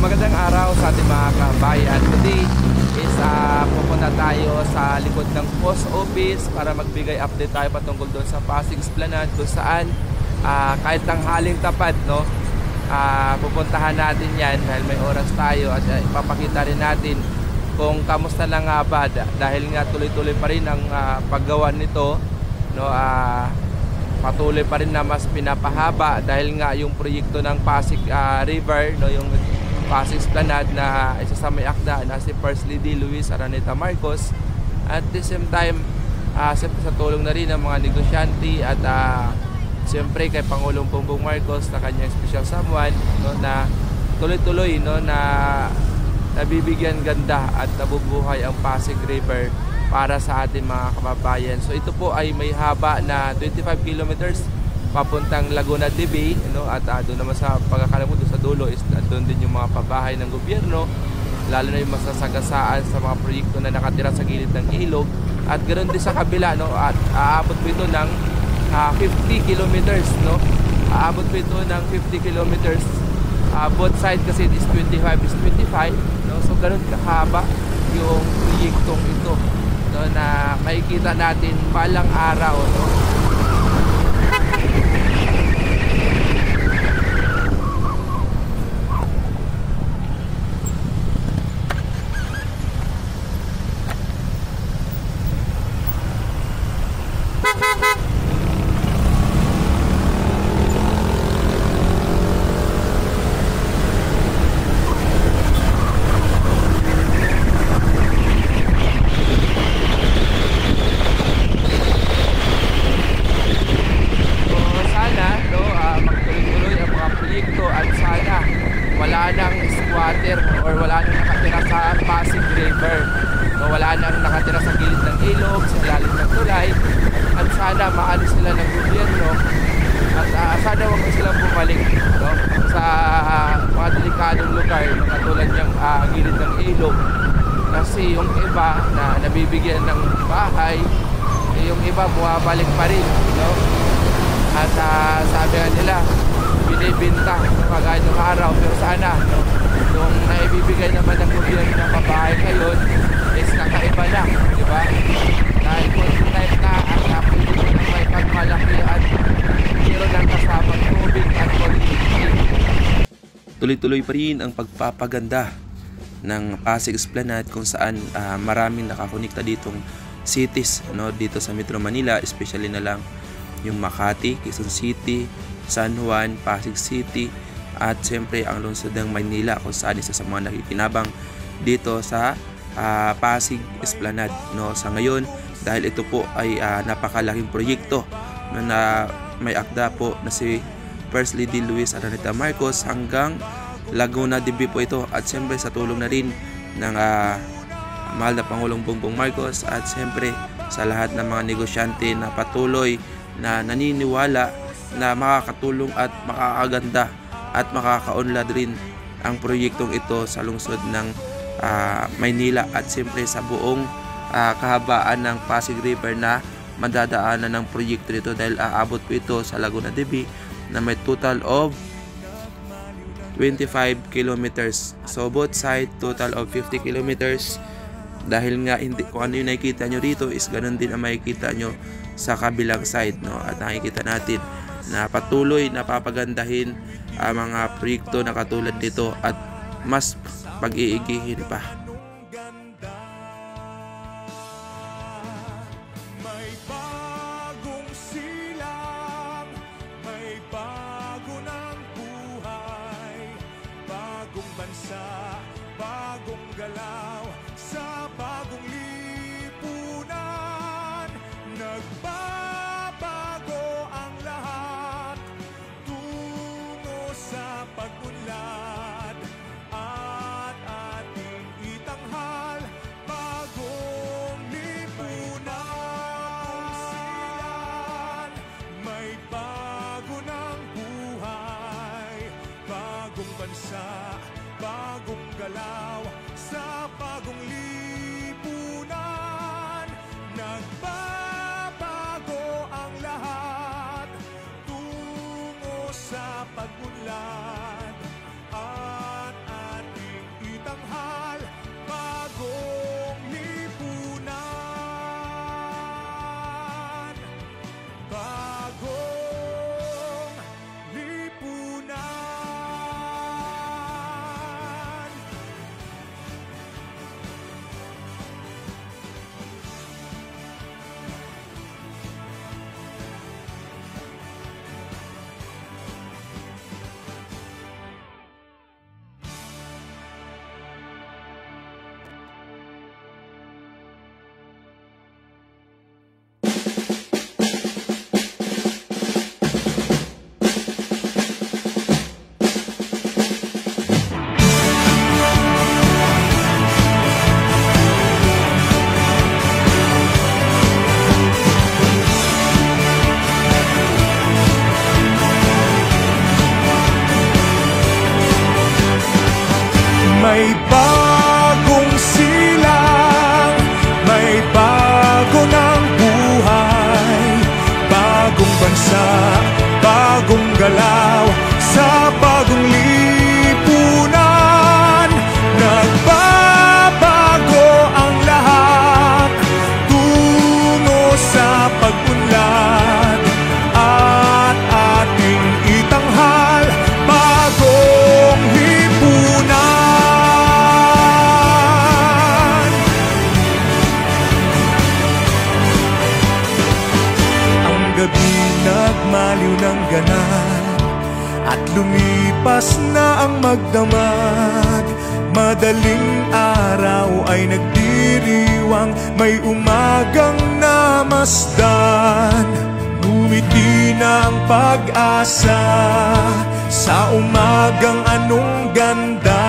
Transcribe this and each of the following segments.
magandang araw sa ating mga kabayan. Today is pupunta tayo sa likod ng post office para magbigay update tayo patungkol doon sa Pasig Esplanade, kung saan kahit tanghaling tapat, no, pupuntahan natin yan dahil may oras tayo, at ipapakita rin natin kung kamusta na nga ba, dahil nga tuloy-tuloy pa rin ang paggawa nito, no. Patuloy pa rin na mas pinapahaba dahil nga yung proyekto ng Pasig River, no, yung Pasig Esplanade na isa sa may akda na si First Lady Luis Araneta Marcos. At the same time, siyempre sa tulong na rin ng mga negosyante at siyempre kay Pangulong Bongbong Marcos na kanyang special someone, no, na tuloy-tuloy, no, na nabibigyan ganda at nabubuhay ang Pasig River para sa ating mga kababayan. So ito po ay may haba na 25 kilometers papuntang Laguna de Bay, no? At doon naman sa pagkakalam ko doon sa dulo is doon din yung mga pabahay ng gobyerno, lalo na yung masasagasaan sa mga proyekto na nakatira sa gilid ng ilog. At ganoon din sa kabila, no? At aabot po ito ng 50 kilometers, no? Aabot po ito ng 50 kilometers. Both side kasi is 25 is 25, no? So ganoon kahaba yung proyektong ito, no, na makikita natin balang araw, no? Wala nang squatter or wala nang nakatira sa Pasig River, no, wala nang nakatira sa gilid ng ilog, sa ilalim ng tulay. At sana maalis sila ng gobyerno at sana wag silang bumalik, no, sa mga delikadong lugar na katulad ng gilid ng ilog, kasi yung iba na nabibigyan ng bahay, yung iba bumabalik pa rin, no. At sabi nga nila binibinta kagaya ng araw, pero sana, no, yung naibibigay naman ng gobyerno ng pabahay ngayon is nakaiba na, di ba? Dahil kung type na ang pwede mo na may pagmalaki at zero ng kasamang tubig at quality. Tuloy-tuloy pa rin ang pagpapaganda ng Pasig Esplanade, kung saan maraming nakakonekta ditong cities, no, dito sa Metro Manila, especially na lang yung Makati, Quezon City, San Juan, Pasig City, at siyempre ang lungsod ng Maynila, kung saan isa sa mga nakikinabang dito sa Pasig Esplanade, no. Sa ngayon, dahil ito po ay napakalaking proyekto, no, na may akda po na si First Lady Luis Araneta Marcos hanggang Laguna de Bay po ito, at siyempre sa tulong na rin ng mahal na Pangulong Bongbong Marcos, at siyempre sa lahat ng mga negosyante na patuloy na naniniwala na makakatulong at makakaganda at makakaunlad rin ang proyektong ito sa lungsod ng Maynila, at siyempre sa buong kahabaan ng Pasig River na madadaanan ng proyekto nito, dahil aabot po ito sa Laguna de Bay na may total of 25 kilometers. So both side total of 50 kilometers. Dahil nga hindi, kung ano yung nakikita nyo rito is ganun din ang makikita nyo sa kabilang side, no. At nakikita natin na patuloy na papagandahin ang mga proyekto na katulad nito at mas pag-iigihin pa. May bagong silang, may bago ng buhay, bagong bansa, bagong galaw, sa bagong lipunan. Nagbabago ang lahat tungo sa pag-unlad, at ating itanghal bagong lipunan. May bago ng buhay, bagong bansa, bagong galaw, sa bagong lipunan. Nagbabago ang lahat tungo sa pag-unlad, at ating Madaling araw ay nagdiriwang, may umagang namasdan. Ngumiti na ang pag-asa sa umagang anong ganda.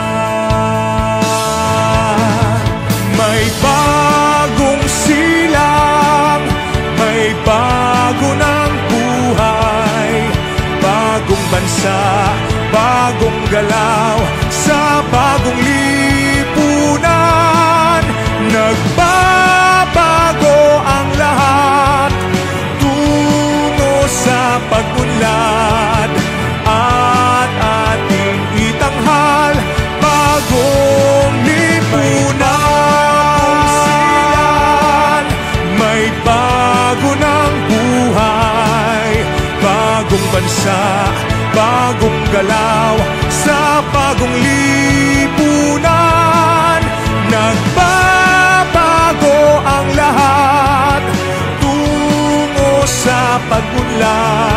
May bagong silang, may bago ng buhay, bagong bansa, bagong galaw, sa bagong lipunan. Nagbabago ang lahat tungo sa pag-unlad, at ating itanghal bagong lipunan. May bago ng buhay, bagong bansa, bagong galaw, sa bagong lipunan. Nagbabago ang lahat tungo sa pag-unlad,